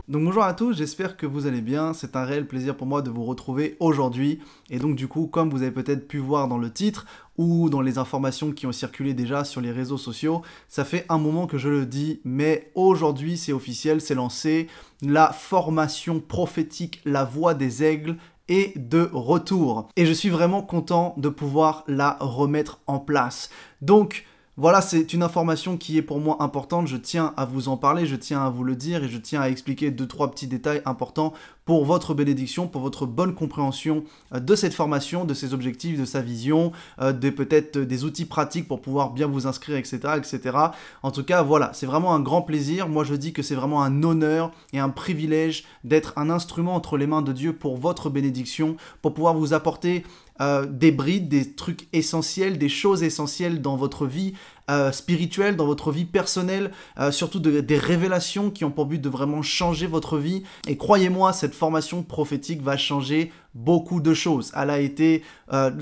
Donc bonjour à tous, j'espère que vous allez bien, c'est un réel plaisir pour moi de vous retrouver aujourd'hui. Et donc du coup, comme vous avez peut-être pu voir dans le titre ou dans les informations qui ont circulé déjà sur les réseaux sociaux, ça fait un moment que je le dis, mais aujourd'hui c'est officiel, c'est lancé, la formation prophétique La Voix des Aigles est de retour. Et je suis vraiment content de pouvoir la remettre en place. Donc, voilà, c'est une information qui est pour moi importante, je tiens à vous en parler, je tiens à vous le dire et je tiens à expliquer 2-3 petits détails importants pour votre bénédiction, pour votre bonne compréhension de cette formation, de ses objectifs, de sa vision, peut-être des outils pratiques pour pouvoir bien vous inscrire, etc., etc. En tout cas, voilà, c'est vraiment un grand plaisir. Moi, je dis que c'est vraiment un honneur et un privilège d'être un instrument entre les mains de Dieu pour votre bénédiction, pour pouvoir vous apporter des brides, des trucs essentiels, des choses essentielles dans votre vie spirituelle, dans votre vie personnelle, surtout des révélations qui ont pour but de vraiment changer votre vie. Et croyez-moi, cette formation prophétique va changer beaucoup de choses. Elle a été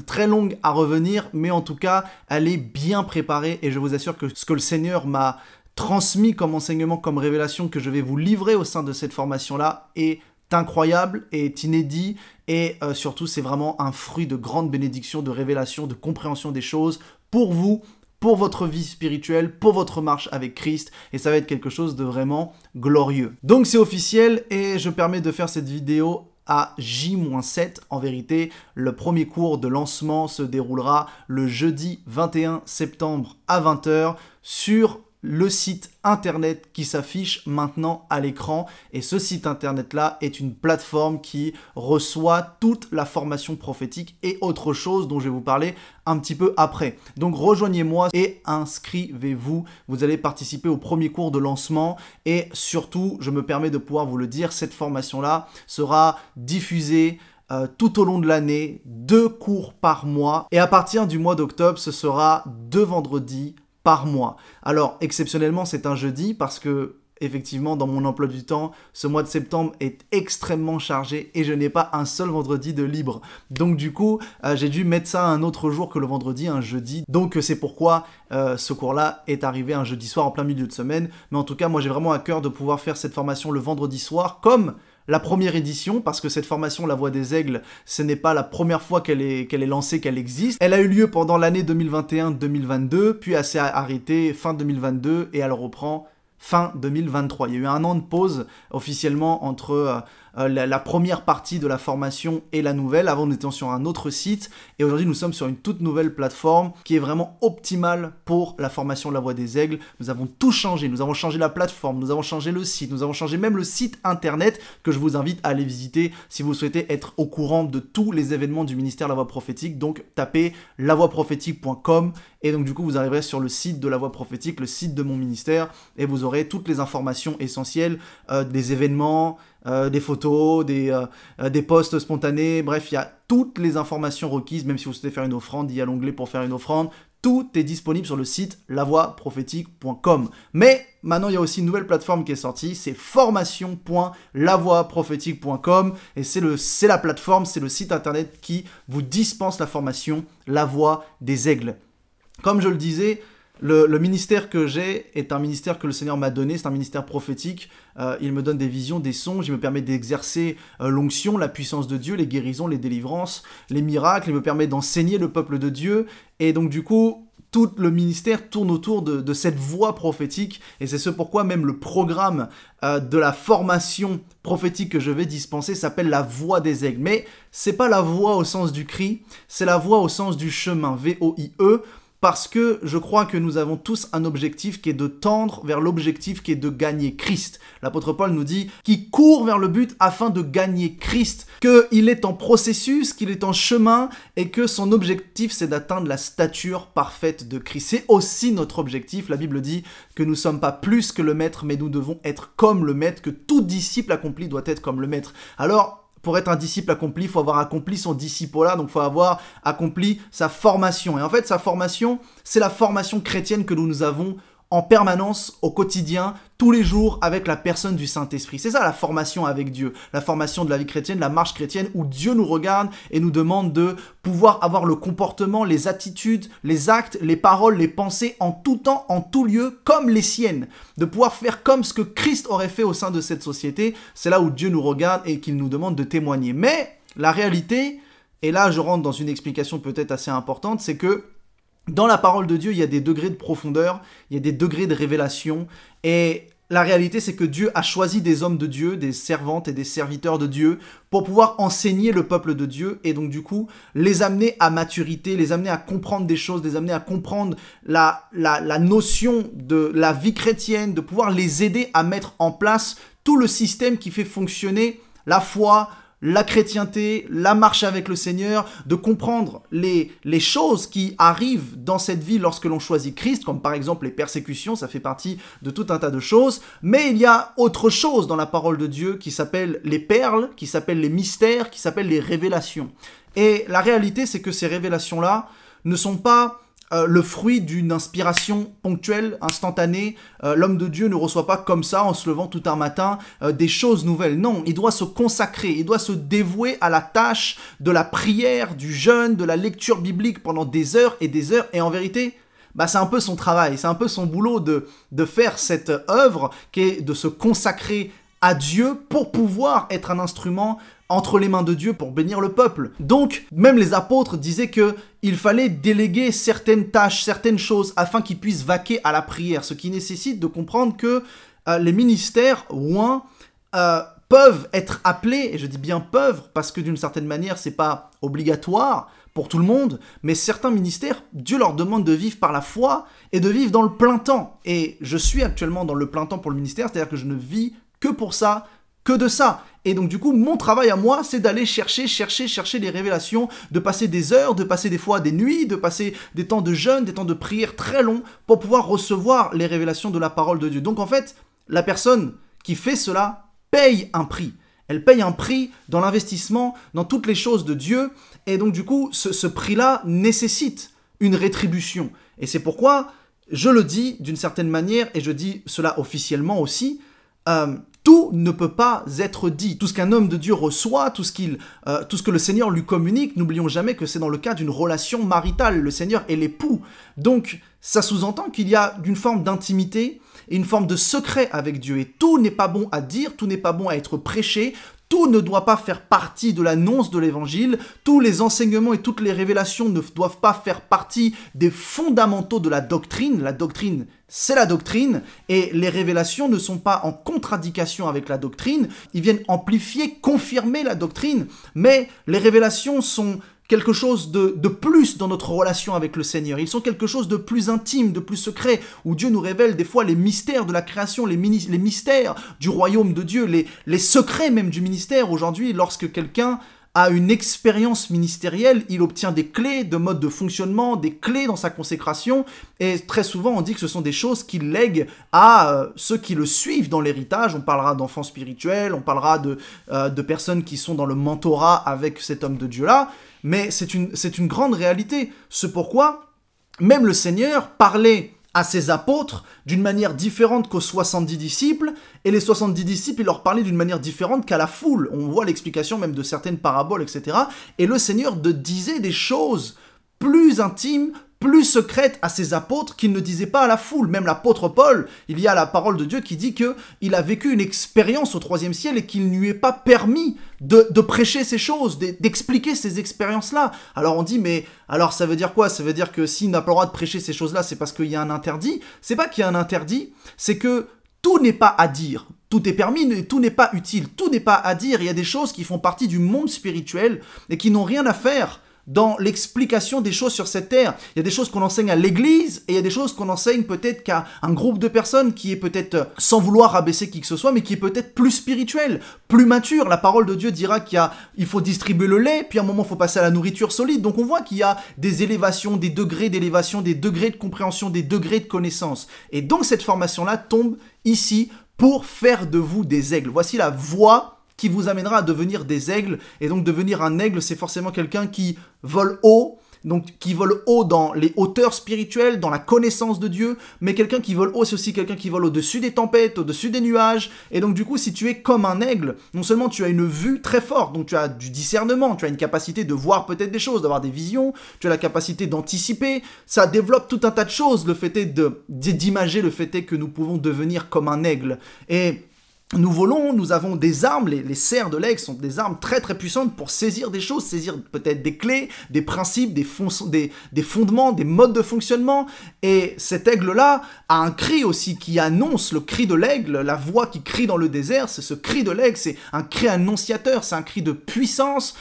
très longue à revenir, mais en tout cas, elle est bien préparée et je vous assure que ce que le Seigneur m'a transmis comme enseignement, comme révélation que je vais vous livrer au sein de cette formation-là est incroyable, est inédit et surtout c'est vraiment un fruit de grande bénédiction, de révélation, de compréhension des choses pour vous, pour votre vie spirituelle, pour votre marche avec Christ et ça va être quelque chose de vraiment glorieux. Donc c'est officiel et je permets de faire cette vidéo à J-7. En vérité, le premier cours de lancement se déroulera le jeudi 21 septembre à 20 h sur le site internet qui s'affiche maintenant à l'écran. Et ce site internet-là est une plateforme qui reçoit toute la formation prophétique et autre chose dont je vais vous parler un petit peu après. Donc rejoignez-moi et inscrivez-vous. Vous allez participer au premier cours de lancement et surtout, je me permets de pouvoir vous le dire, cette formation-là sera diffusée tout au long de l'année, 2 cours par mois. Et à partir du mois d'octobre, ce sera 2 vendredis par mois. Alors, exceptionnellement, c'est un jeudi parce que, effectivement, dans mon emploi du temps, ce mois de septembre est extrêmement chargé et je n'ai pas un seul vendredi de libre. Donc, du coup, j'ai dû mettre ça un autre jour que le vendredi, un jeudi. Donc, c'est pourquoi ce cours-là est arrivé un jeudi soir en plein milieu de semaine. Mais en tout cas, moi, j'ai vraiment à cœur de pouvoir faire cette formation le vendredi soir, comme la première édition, parce que cette formation, La Voix des Aigles, ce n'est pas la première fois qu'elle est lancée, qu'elle existe. Elle a eu lieu pendant l'année 2021-2022, puis elle s'est arrêtée fin 2022 et elle reprend fin 2023. Il y a eu un an de pause officiellement entre la première partie de la formation et la nouvelle. Avant, nous étions sur un autre site et aujourd'hui, nous sommes sur une toute nouvelle plateforme qui est vraiment optimale pour la formation La Voix des Aigles. Nous avons tout changé. Nous avons changé la plateforme, nous avons changé le site, nous avons changé même le site internet que je vous invite à aller visiter si vous souhaitez être au courant de tous les événements du ministère La Voix Prophétique. Donc, tapez lavoixprophétique.com et donc du coup, vous arriverez sur le site de La Voix Prophétique, le site de mon ministère et vous aurez toutes les informations essentielles des événements, des photos, des posts spontanés, bref, il y a toutes les informations requises, même si vous souhaitez faire une offrande, il y a l'onglet pour faire une offrande, tout est disponible sur le site lavoixprophétique.com. Mais maintenant, il y a aussi une nouvelle plateforme qui est sortie, c'est formation.lavoixprophétique.com et c'est la plateforme, c'est le site internet qui vous dispense la formation La Voix des Aigles. Comme je le disais, le ministère que j'ai est un ministère que le Seigneur m'a donné, c'est un ministère prophétique. Il me donne des visions, des songes, il me permet d'exercer l'onction, la puissance de Dieu, les guérisons, les délivrances, les miracles, il me permet d'enseigner le peuple de Dieu. Et donc du coup, tout le ministère tourne autour de cette voix prophétique et c'est ce pourquoi même le programme de la formation prophétique que je vais dispenser s'appelle la voix des aigles. Mais c'est pas la voix au sens du cri, c'est la voix au sens du chemin, V-O-I-E. Parce que je crois que nous avons tous un objectif qui est de tendre vers l'objectif qui est de gagner Christ. L'apôtre Paul nous dit qu'il court vers le but afin de gagner Christ, qu'il est en processus, qu'il est en chemin et que son objectif c'est d'atteindre la stature parfaite de Christ. C'est aussi notre objectif. La Bible dit que nous ne sommes pas plus que le maître, mais nous devons être comme le maître, que tout disciple accompli doit être comme le maître. Alors, pour être un disciple accompli, il faut avoir accompli son disciple-là, donc il faut avoir accompli sa formation. Et en fait, sa formation, c'est la formation chrétienne que nous avons en permanence, au quotidien, tous les jours, avec la personne du Saint-Esprit. C'est ça la formation avec Dieu, la formation de la vie chrétienne, la marche chrétienne, où Dieu nous regarde et nous demande de pouvoir avoir le comportement, les attitudes, les actes, les paroles, les pensées, en tout temps, en tout lieu, comme les siennes. De pouvoir faire comme ce que Christ aurait fait au sein de cette société. C'est là où Dieu nous regarde et qu'il nous demande de témoigner. Mais la réalité, et là je rentre dans une explication peut-être assez importante, c'est que dans la parole de Dieu, il y a des degrés de profondeur, il y a des degrés de révélation, et la réalité, c'est que Dieu a choisi des hommes de Dieu, des servantes et des serviteurs de Dieu, pour pouvoir enseigner le peuple de Dieu, et donc du coup, les amener à maturité, les amener à comprendre des choses, les amener à comprendre la notion de la vie chrétienne, de pouvoir les aider à mettre en place tout le système qui fait fonctionner la foi, la chrétienté, la marche avec le Seigneur, de comprendre les choses qui arrivent dans cette vie lorsque l'on choisit Christ, comme par exemple les persécutions, ça fait partie de tout un tas de choses. Mais il y a autre chose dans la parole de Dieu qui s'appelle les perles, qui s'appelle les mystères, qui s'appelle les révélations. Et la réalité, c'est que ces révélations-là ne sont pas le fruit d'une inspiration ponctuelle, instantanée. L'homme de Dieu ne reçoit pas comme ça, en se levant tout un matin, des choses nouvelles. Non, il doit se consacrer, il doit se dévouer à la tâche de la prière, du jeûne, de la lecture biblique pendant des heures. Et en vérité, c'est un peu son travail, c'est un peu son boulot de faire cette œuvre qui est de se consacrer à Dieu pour pouvoir être un instrument entre les mains de Dieu pour bénir le peuple. Donc, même les apôtres disaient qu'il fallait déléguer certaines tâches, certaines choses, afin qu'ils puissent vaquer à la prière, ce qui nécessite de comprendre que les ministères oints peuvent être appelés, et je dis bien peuvent, parce que d'une certaine manière, c'est pas obligatoire pour tout le monde, mais certains ministères, Dieu leur demande de vivre par la foi et de vivre dans le plein temps. Et je suis actuellement dans le plein temps pour le ministère, c'est-à-dire que je ne vis que pour ça, que de ça. Et donc du coup, mon travail à moi, c'est d'aller chercher les révélations, de passer des heures, de passer des fois des nuits, de passer des temps de jeûne, des temps de prière très longs pour pouvoir recevoir les révélations de la parole de Dieu. Donc en fait, la personne qui fait cela paye un prix. Elle paye un prix dans l'investissement, dans toutes les choses de Dieu. Et donc du coup, ce prix-là nécessite une rétribution. Et c'est pourquoi je le dis d'une certaine manière, et je dis cela officiellement aussi, tout ne peut pas être dit. Tout ce qu'un homme de Dieu reçoit, tout ce que le Seigneur lui communique, n'oublions jamais que c'est dans le cas d'une relation maritale. Le Seigneur est l'époux. Donc, ça sous-entend qu'il y a une forme d'intimité et une forme de secret avec Dieu. Et tout n'est pas bon à dire, tout n'est pas bon à être prêché, tout ne doit pas faire partie de l'annonce de l'évangile, tous les enseignements et toutes les révélations ne doivent pas faire partie des fondamentaux de la doctrine. La doctrine, c'est la doctrine, et les révélations ne sont pas en contradiction avec la doctrine, ils viennent amplifier, confirmer la doctrine, mais les révélations sont quelque chose de plus dans notre relation avec le Seigneur. Ils sont quelque chose de plus intime, de plus secret, où Dieu nous révèle des fois les mystères de la création, les mystères du royaume de Dieu, les secrets même du ministère. Aujourd'hui, lorsque quelqu'un a une expérience ministérielle, il obtient des clés de mode de fonctionnement, des clés dans sa consécration, et très souvent on dit que ce sont des choses qu'il lègue à ceux qui le suivent dans l'héritage. On parlera d'enfants spirituels, on parlera de personnes qui sont dans le mentorat avec cet homme de Dieu-là, mais c'est une grande réalité. C'est pourquoi même le Seigneur parlait à ses apôtres d'une manière différente qu'aux 70 disciples, et les 70 disciples, il leur parlait d'une manière différente qu'à la foule. On voit l'explication même de certaines paraboles, etc. Et le Seigneur disait des choses plus intimes, plus secrètes à ses apôtres qu'il ne disait pas à la foule. Même l'apôtre Paul, il y a la parole de Dieu qui dit qu'il a vécu une expérience au 3e ciel et qu'il ne lui est pas permis de prêcher ces choses, d'expliquer ces expériences-là. Alors on dit, mais alors ça veut dire quoi? Ça veut dire que s'il n'a pas le droit de prêcher ces choses-là, c'est parce qu'il y a un interdit? C'est pas qu'il y a un interdit, c'est que tout n'est pas à dire. Tout est permis, mais tout n'est pas utile. Tout n'est pas à dire. Il y a des choses qui font partie du monde spirituel et qui n'ont rien à faire dans l'explication des choses sur cette terre. Il y a des choses qu'on enseigne à l'église et il y a des choses qu'on enseigne peut-être qu'à un groupe de personnes qui est peut-être, sans vouloir rabaisser qui que ce soit, mais qui est peut-être plus spirituel, plus mature. La parole de Dieu dira qu'il faut distribuer le lait, puis à un moment il faut passer à la nourriture solide. Donc on voit qu'il y a des élévations, des degrés d'élévation, des degrés de compréhension, des degrés de connaissance. Et donc cette formation-là tombe ici pour faire de vous des aigles. Voici la voie qui vous amènera à devenir des aigles. Et donc devenir un aigle, c'est forcément quelqu'un qui vole haut, donc qui vole haut dans les hauteurs spirituelles, dans la connaissance de Dieu, mais quelqu'un qui vole haut, c'est aussi quelqu'un qui vole au-dessus des tempêtes, au-dessus des nuages, et donc du coup, si tu es comme un aigle, non seulement tu as une vue très forte, donc tu as du discernement, tu as une capacité de voir peut-être des choses, d'avoir des visions, tu as la capacité d'anticiper, ça développe tout un tas de choses, le fait est d'imager, le fait est que nous pouvons devenir comme un aigle, et nous volons, nous avons des armes, les serres de l'aigle sont des armes très très puissantes pour saisir des choses, saisir peut-être des clés, des principes, des fondements, des modes de fonctionnement. Et cet aigle-là a un cri aussi qui annonce le cri de l'aigle, la voix qui crie dans le désert, c'est ce cri de l'aigle, c'est un cri annonciateur, c'est un cri de puissance.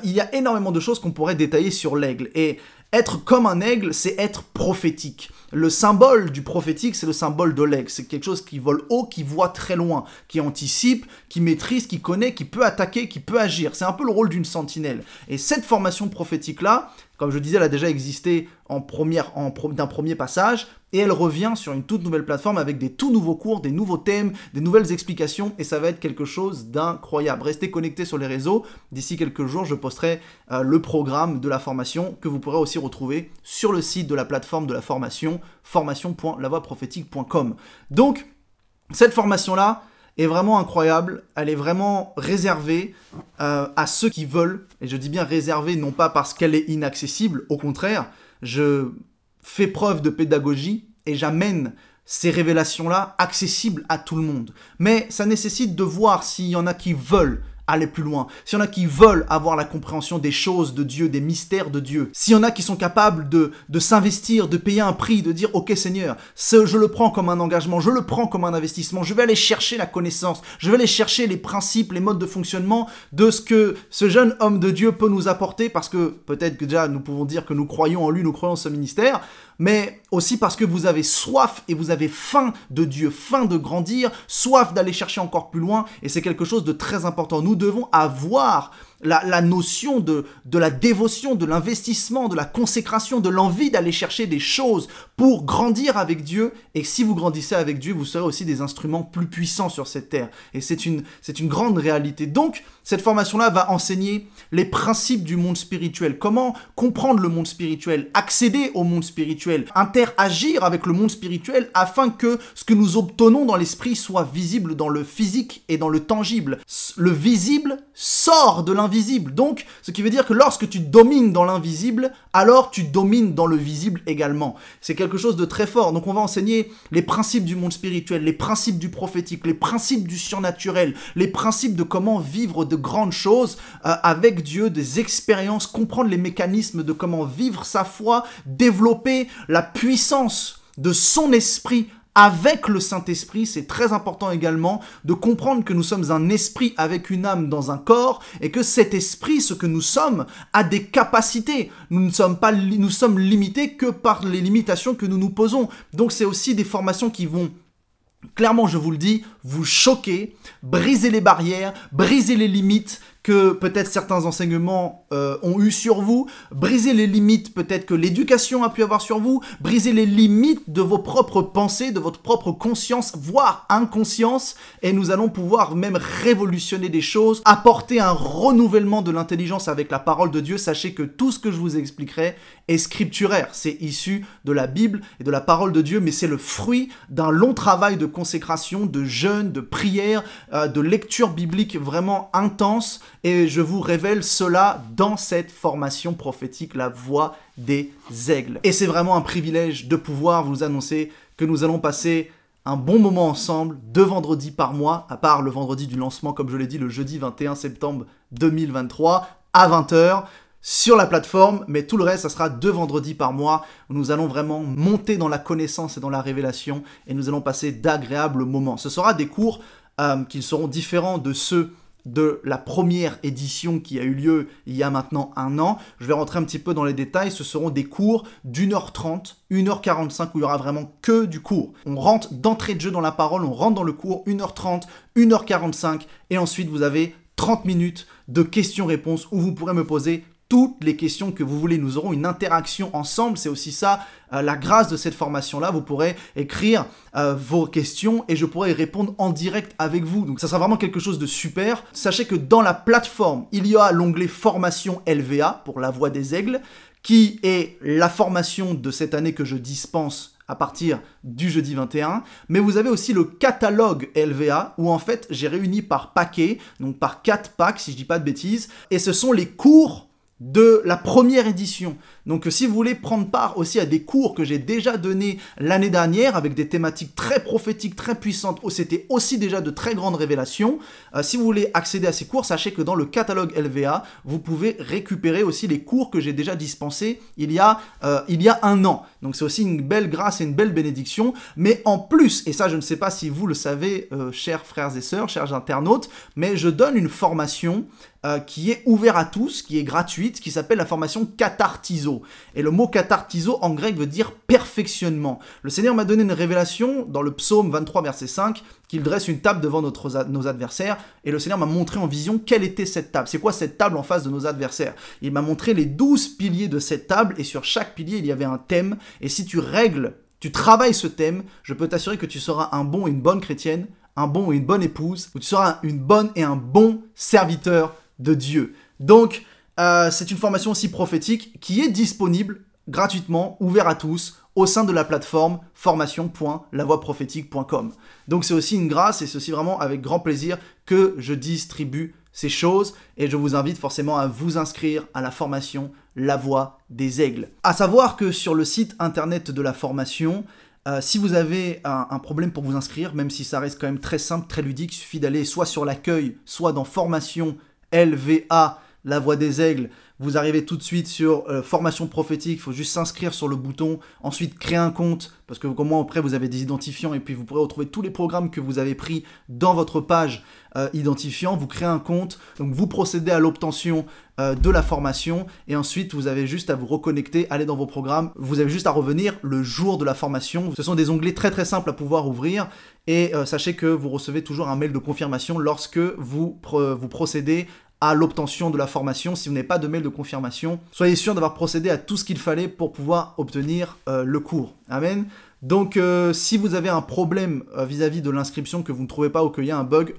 Il y a énormément de choses qu'on pourrait détailler sur l'aigle. Et être comme un aigle, c'est être prophétique. Le symbole du prophétique, c'est le symbole de l'aigle. C'est quelque chose qui vole haut, qui voit très loin, qui anticipe, qui maîtrise, qui connaît, qui peut attaquer, qui peut agir. C'est un peu le rôle d'une sentinelle. Et cette formation prophétique-là, comme je disais, elle a déjà existé d'un premier passage, et elle revient sur une toute nouvelle plateforme avec des tout nouveaux cours, des nouveaux thèmes, des nouvelles explications, et ça va être quelque chose d'incroyable. Restez connectés sur les réseaux. D'ici quelques jours, je posterai le programme de la formation que vous pourrez aussi retrouver sur le site de la plateforme de la formation, formation.lavoiprophétique.com. Donc, cette formation-là est vraiment incroyable, elle est vraiment réservée à ceux qui veulent, et je dis bien réservée non pas parce qu'elle est inaccessible, au contraire, je fais preuve de pédagogie et j'amène ces révélations-là accessibles à tout le monde. Mais ça nécessite de voir s'il y en a qui veulent aller plus loin, s'il y en a qui veulent avoir la compréhension des choses de Dieu, des mystères de Dieu, s'il y en a qui sont capables de s'investir, de payer un prix, de dire « Ok Seigneur, je le prends comme un engagement, je le prends comme un investissement, je vais aller chercher la connaissance, je vais aller chercher les principes, les modes de fonctionnement de ce que ce jeune homme de Dieu peut nous apporter, parce que peut-être que déjà nous pouvons dire que nous croyons en lui, nous croyons en ce ministère, mais aussi parce que vous avez soif et vous avez faim de Dieu, faim de grandir, soif d'aller chercher encore plus loin, et c'est quelque chose de très important. Nous devons avoir la notion de la dévotion, de l'investissement, de la consécration, de l'envie d'aller chercher des choses pour grandir avec Dieu, et si vous grandissez avec Dieu, vous serez aussi des instruments plus puissants sur cette terre, et c'est une grande réalité. Donc, cette formation-là va enseigner les principes du monde spirituel, comment comprendre le monde spirituel, accéder au monde spirituel, interagir avec le monde spirituel afin que ce que nous obtenons dans l'esprit soit visible dans le physique et dans le tangible. Le visible sort de l'invisible, donc ce qui veut dire que lorsque tu domines dans l'invisible, alors tu domines dans le visible également. C'est quelque chose de très fort, donc on va enseigner les principes du monde spirituel, les principes du prophétique, les principes du surnaturel, les principes de comment vivre de grandes choses avec Dieu, des expériences, comprendre les mécanismes de comment vivre sa foi, développer la puissance de son esprit avec le Saint-Esprit. C'est très important également de comprendre que nous sommes un esprit avec une âme dans un corps et que cet esprit, ce que nous sommes, a des capacités. Nous sommes limités que par les limitations que nous nous posons. Donc c'est aussi des formations qui vont, clairement je vous le dis, vous choquer, briser les barrières, briser les limites que peut-être certains enseignements ont eu sur vous, briser les limites peut-être que l'éducation a pu avoir sur vous, briser les limites de vos propres pensées, de votre propre conscience, voire inconscience, et nous allons pouvoir même révolutionner des choses, apporter un renouvellement de l'intelligence avec la parole de Dieu. Sachez que tout ce que je vous expliquerai est scripturaire, c'est issu de la Bible et de la parole de Dieu, mais c'est le fruit d'un long travail de consécration, de jeûne, de prière, de lecture biblique vraiment intense, et je vous révèle cela dans cette formation prophétique, la voix des aigles. Et c'est vraiment un privilège de pouvoir vous annoncer que nous allons passer un bon moment ensemble, 2 vendredis par mois, à part le vendredi du lancement, comme je l'ai dit, le jeudi 21 septembre 2023, à 20h, sur la plateforme, mais tout le reste, ça sera 2 vendredis par mois, où nous allons vraiment monter dans la connaissance et dans la révélation, et nous allons passer d'agréables moments. Ce sera des cours qui seront différents de ceux de la première édition qui a eu lieu il y a maintenant 1 an. Je vais rentrer un petit peu dans les détails. Ce seront des cours d'1h30, 1h45 où il y aura vraiment que du cours. On rentre d'entrée de jeu dans la parole, on rentre dans le cours 1h30, 1h45 et ensuite vous avez 30 minutes de questions-réponses où vous pourrez me poser toutes les questions que vous voulez. Nous aurons une interaction ensemble, c'est aussi ça la grâce de cette formation-là. Vous pourrez écrire vos questions et je pourrai y répondre en direct avec vous. Donc ça sera vraiment quelque chose de super. Sachez que dans la plateforme, il y a l'onglet formation LVA pour la voix des aigles qui est la formation de cette année que je dispense à partir du jeudi 21, mais vous avez aussi le catalogue LVA, où en fait j'ai réuni par paquet, donc par 4 packs si je dis pas de bêtises, et ce sont les cours de la première édition. Donc si vous voulez prendre part aussi à des cours que j'ai déjà donnés l'année dernière avec des thématiques très prophétiques, très puissantes, où c'était aussi déjà de très grandes révélations, si vous voulez accéder à ces cours, sachez que dans le catalogue LVA, vous pouvez récupérer aussi les cours que j'ai déjà dispensés il y a 1 an. Donc c'est aussi une belle grâce et une belle bénédiction, mais en plus, et ça je ne sais pas si vous le savez, chers frères et sœurs, chers internautes, mais je donne une formation qui est ouverte à tous, qui est gratuite, qui s'appelle la formation Cathartizo. Et le mot Cathartizo en grec veut dire perfectionnement. Le Seigneur m'a donné une révélation dans le psaume 23 verset 5, qu'il dresse une table devant nos adversaires, et le Seigneur m'a montré en vision quelle était cette table. C'est quoi cette table en face de nos adversaires? Il m'a montré les 12 piliers de cette table, et sur chaque pilier il y avait un thème, et si tu travailles ce thème, je peux t'assurer que tu seras un bon et une bonne chrétienne, un bon et une bonne épouse, ou tu seras une bonne et un bon serviteur de Dieu. Donc, c'est une formation aussi prophétique qui est disponible gratuitement, ouvert à tous, au sein de la plateforme formation.lavoiprophétique.com. Donc c'est aussi une grâce et c'est aussi vraiment avec grand plaisir que je distribue ces choses et je vous invite forcément à vous inscrire à la formation La Voix des Aigles. À savoir que sur le site internet de la formation, si vous avez un problème pour vous inscrire, même si ça reste quand même très simple, très ludique, il suffit d'aller soit sur l'accueil, soit dans formation LVA, La Voix des Aigles. Vous arrivez tout de suite sur formation prophétique, il faut juste s'inscrire sur le bouton, ensuite créer un compte, parce que comment après vous avez des identifiants et puis vous pourrez retrouver tous les programmes que vous avez pris dans votre page identifiant, vous créez un compte, donc vous procédez à l'obtention de la formation et ensuite vous avez juste à vous reconnecter, aller dans vos programmes, vous avez juste à revenir le jour de la formation. Ce sont des onglets très très simples à pouvoir ouvrir et sachez que vous recevez toujours un mail de confirmation lorsque vous procédez à l'obtention de la formation. Si vous n'avez pas de mail de confirmation, soyez sûr d'avoir procédé à tout ce qu'il fallait pour pouvoir obtenir le cours. Amen. Donc, si vous avez un problème vis-à-vis de l'inscription, que vous ne trouvez pas ou qu'il y a un bug,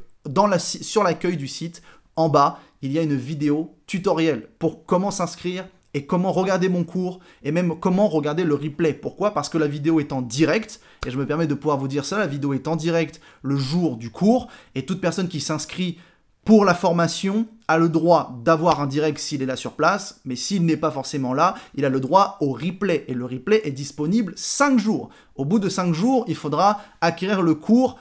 sur l'accueil du site, en bas, il y a une vidéo tutoriel pour comment s'inscrire et comment regarder mon cours et même comment regarder le replay. Pourquoi? Parce que la vidéo est en direct et je me permets de pouvoir vous dire ça, la vidéo est en direct le jour du cours et toute personne qui s'inscrit pour la formation a le droit d'avoir un direct s'il est là sur place, mais s'il n'est pas forcément là, il a le droit au replay. Et le replay est disponible 5 jours. Au bout de 5 jours, il faudra acquérir le cours,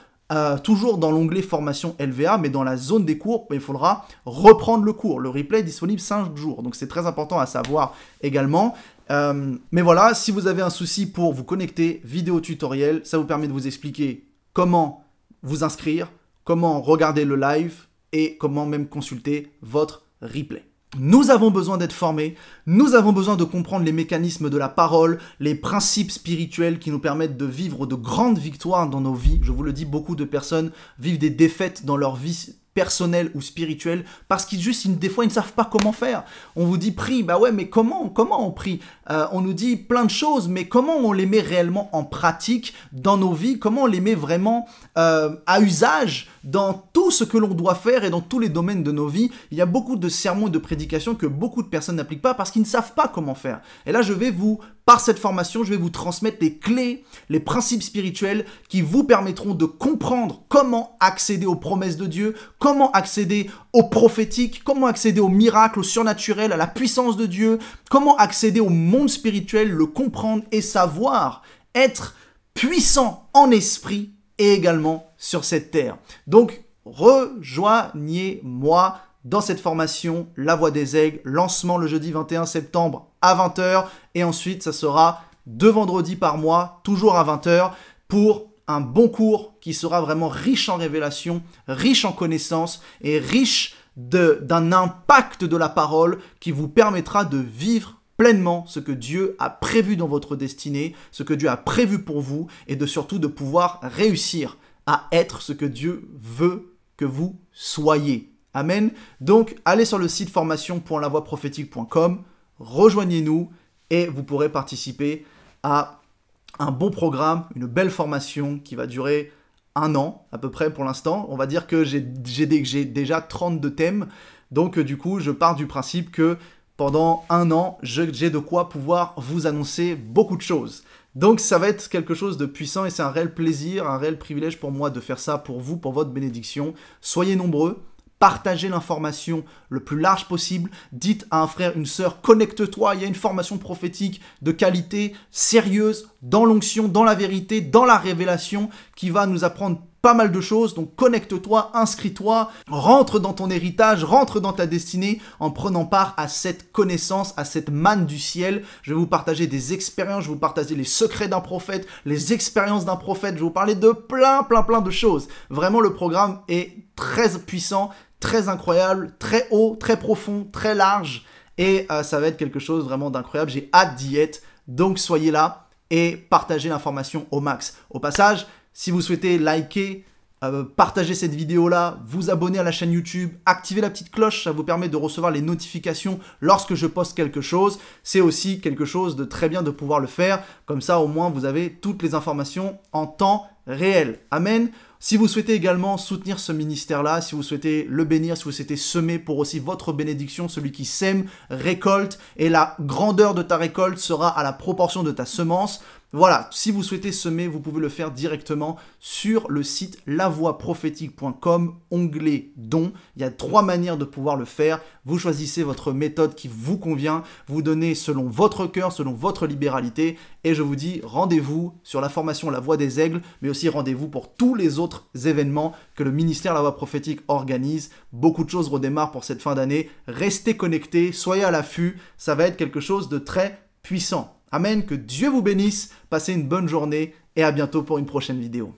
toujours dans l'onglet formation LVA, mais dans la zone des cours, il faudra reprendre le cours. Le replay est disponible 5 jours, donc c'est très important à savoir également. Mais voilà, si vous avez un souci pour vous connecter, vidéo tutoriel, ça vous permet de vous expliquer comment vous inscrire, comment regarder le live, et comment même consulter votre replay. Nous avons besoin d'être formés, nous avons besoin de comprendre les mécanismes de la parole, les principes spirituels qui nous permettent de vivre de grandes victoires dans nos vies. Je vous le dis, beaucoup de personnes vivent des défaites dans leur vie personnelle ou spirituelle parce qu'ils des fois ils ne savent pas comment faire. On vous dit prie, bah ouais, mais comment on prie? On nous dit plein de choses, mais comment on les met réellement en pratique dans nos vies? Comment on les met vraiment à usage dans tout ce que l'on doit faire et dans tous les domaines de nos vies? Il y a beaucoup de sermons et de prédications que beaucoup de personnes n'appliquent pas parce qu'ils ne savent pas comment faire. Et là, par cette formation, je vais vous transmettre les clés, les principes spirituels qui vous permettront de comprendre comment accéder aux promesses de Dieu, comment accéder au prophétique, comment accéder au miracle, au surnaturel, à la puissance de Dieu, comment accéder au monde spirituel, le comprendre et savoir être puissant en esprit et également sur cette terre. Donc, rejoignez-moi dans cette formation La Voix des Aigles, lancement le jeudi 21 septembre à 20h et ensuite ça sera 2 vendredis par mois, toujours à 20h pour un bon cours qui sera vraiment riche en révélations, riche en connaissances et riche d'un impact de la parole qui vous permettra de vivre pleinement ce que Dieu a prévu dans votre destinée, ce que Dieu a prévu pour vous et surtout de pouvoir réussir à être ce que Dieu veut que vous soyez. Amen. Donc, allez sur le site formation.lavoiprophétique.com, rejoignez-nous et vous pourrez participer à un bon programme, une belle formation qui va durer 1 an à peu près pour l'instant. On va dire que j'ai déjà 32 thèmes. Donc, du coup, je pars du principe que pendant 1 an, j'ai de quoi pouvoir vous annoncer beaucoup de choses. Donc ça va être quelque chose de puissant et c'est un réel plaisir, un réel privilège pour moi de faire ça pour vous, pour votre bénédiction. Soyez nombreux. Partagez l'information le plus large possible. Dites à un frère, une sœur, connecte-toi. Il y a une formation prophétique de qualité, sérieuse, dans l'onction, dans la vérité, dans la révélation, qui va nous apprendre pas mal de choses. Donc connecte-toi, inscris-toi, rentre dans ton héritage, rentre dans ta destinée en prenant part à cette connaissance, à cette manne du ciel. Je vais vous partager des expériences, je vais vous partager les secrets d'un prophète, les expériences d'un prophète. Je vais vous parler de plein de choses. Vraiment, le programme est très puissant, très incroyable, très haut, très profond, très large. Et ça va être quelque chose vraiment d'incroyable. J'ai hâte d'y être. Donc soyez là et partagez l'information au max. Au passage, si vous souhaitez liker, partager cette vidéo-là, vous abonner à la chaîne YouTube, activer la petite cloche, ça vous permet de recevoir les notifications lorsque je poste quelque chose. C'est aussi quelque chose de très bien de pouvoir le faire. Comme ça, au moins, vous avez toutes les informations en temps réel. Amen. Si vous souhaitez également soutenir ce ministère-là, si vous souhaitez le bénir, si vous souhaitez semer pour aussi votre bénédiction, celui qui sème récolte et la grandeur de ta récolte sera à la proportion de ta semence. Voilà, si vous souhaitez semer, vous pouvez le faire directement sur le site lavoiprophétique.com, onglet dons. Il y a 3 manières de pouvoir le faire. Vous choisissez votre méthode qui vous convient, vous donnez selon votre cœur, selon votre libéralité. Et je vous dis rendez-vous sur la formation La Voix des Aigles, mais aussi rendez-vous pour tous les autres événements que le ministère La Voix Prophétique organise. Beaucoup de choses redémarrent pour cette fin d'année. Restez connectés, soyez à l'affût, ça va être quelque chose de très puissant. Amen, que Dieu vous bénisse, passez une bonne journée et à bientôt pour une prochaine vidéo.